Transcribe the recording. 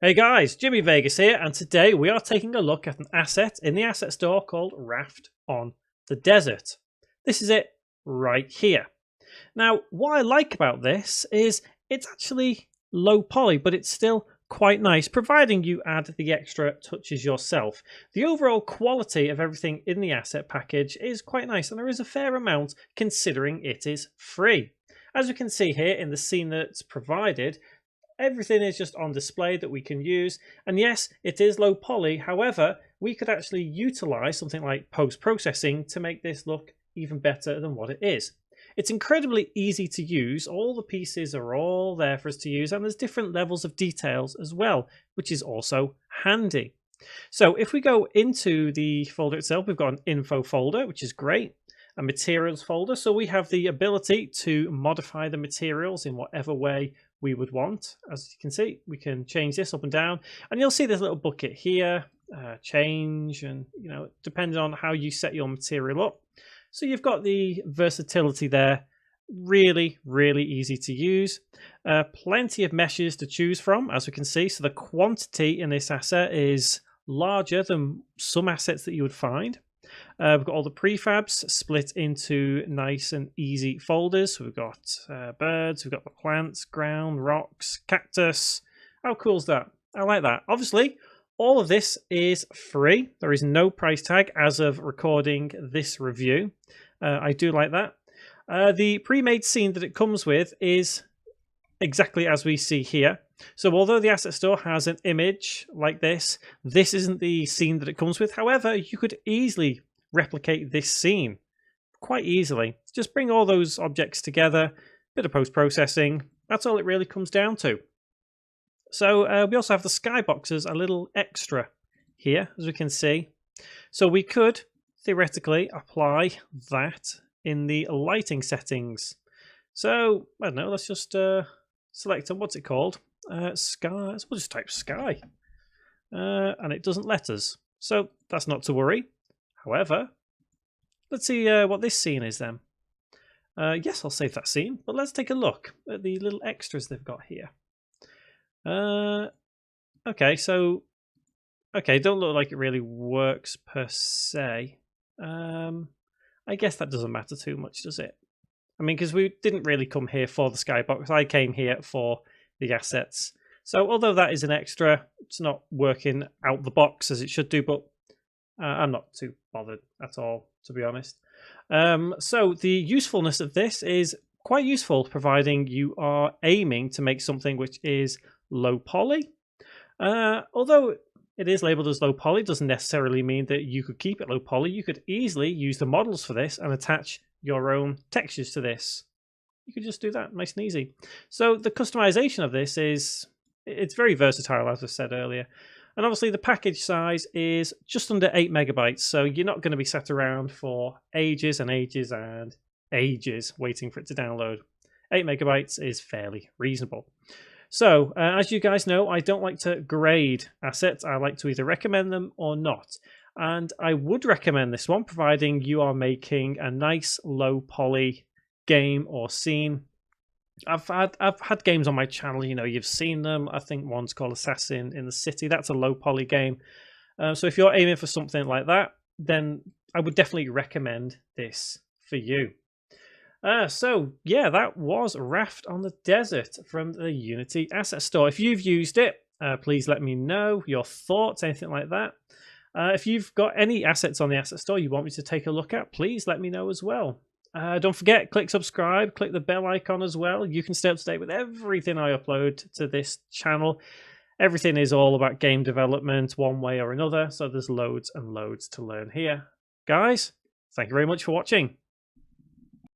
Hey guys, Jimmy Vegas here, and today we are taking a look at an asset in the asset store called Raft on the Desert. This is it right here. Now, what I like about this is it's actually low poly, but it's still quite nice, providing you add the extra touches yourself. The overall quality of everything in the asset package is quite nice, and there is a fair amount considering it is free. As you can see here in the scene that's provided, everything is just on display that we can use, and yes, it is low poly. However, we could actually utilize something like post-processing to make this look even better than what it is. It's incredibly easy to use. All the pieces are all there for us to use, and there's different levels of details as well, which is also handy. So if we go into the folder itself, we've got an info folder, which is great, a materials folder, so we have the ability to modify the materials in whatever way we would want. As you can see, we can change this up and down, and you'll see this little bucket here, change, and depending on how you set your material up. So you've got the versatility there. Really easy to use. Plenty of meshes to choose from, as we can see. So the quantity in this asset is larger than some assets that you would find. We've got all the prefabs split into nice and easy folders. So we've got birds, we've got the plants, ground, rocks, cactus. How cool is that? I like that. Obviously, all of this is free. There is no price tag as of recording this review. I do like that. The pre-made scene that it comes with is exactly as we see here. So although the asset store has an image like this isn't the scene that it comes with. However, you could easily replicate this scene quite easily. Just bring all those objects together, bit of post-processing. That's all it really comes down to. So we also have the skyboxes, a little extra here, as we can see. So we could theoretically apply that in the lighting settings. So I don't know, let's just select what's it called? Sky. We'll just type sky, and it doesn't let us. So that's not to worry. However, let's see what this scene is then. Yes, I'll save that scene, but let's take a look at the little extras they've got here. Okay, so don't look like it really works per se. I guess that doesn't matter too much, does it? I mean, because we didn't really come here for the skybox. I came here for the assets. So although that is an extra, it's not working out the box as it should do, but I'm not too bothered at all, to be honest. So the usefulness of this is quite useful, providing you are aiming to make something which is low poly. Although it is labeled as low poly, doesn't necessarily mean that you could keep it low poly. You could easily use the models for this and attach your own textures to this. You could just do that, nice and easy. So the customization of this it's very versatile, as I said earlier. And obviously the package size is just under 8 megabytes. So you're not going to be sat around for ages and ages and ages waiting for it to download. 8 megabytes is fairly reasonable. So as you guys know, I don't like to grade assets. I like to either recommend them or not. And I would recommend this one, providing you are making a nice low poly game or scene. I've had games on my channel, you've seen them. I think one's called Assassin in the City. That's a low poly game. So if you're aiming for something like that, then I would definitely recommend this for you. So yeah, that was Raft on the Desert from the Unity Asset Store. If you've used it, please let me know your thoughts, anything like that. If you've got any assets on the Asset Store you want me to take a look at, please let me know as well. Don't forget, click subscribe, click the bell icon as well. You can stay up to date with everything I upload to this channel. Everything is all about game development one way or another, so there's loads and loads to learn here. Guys, thank you very much for watching.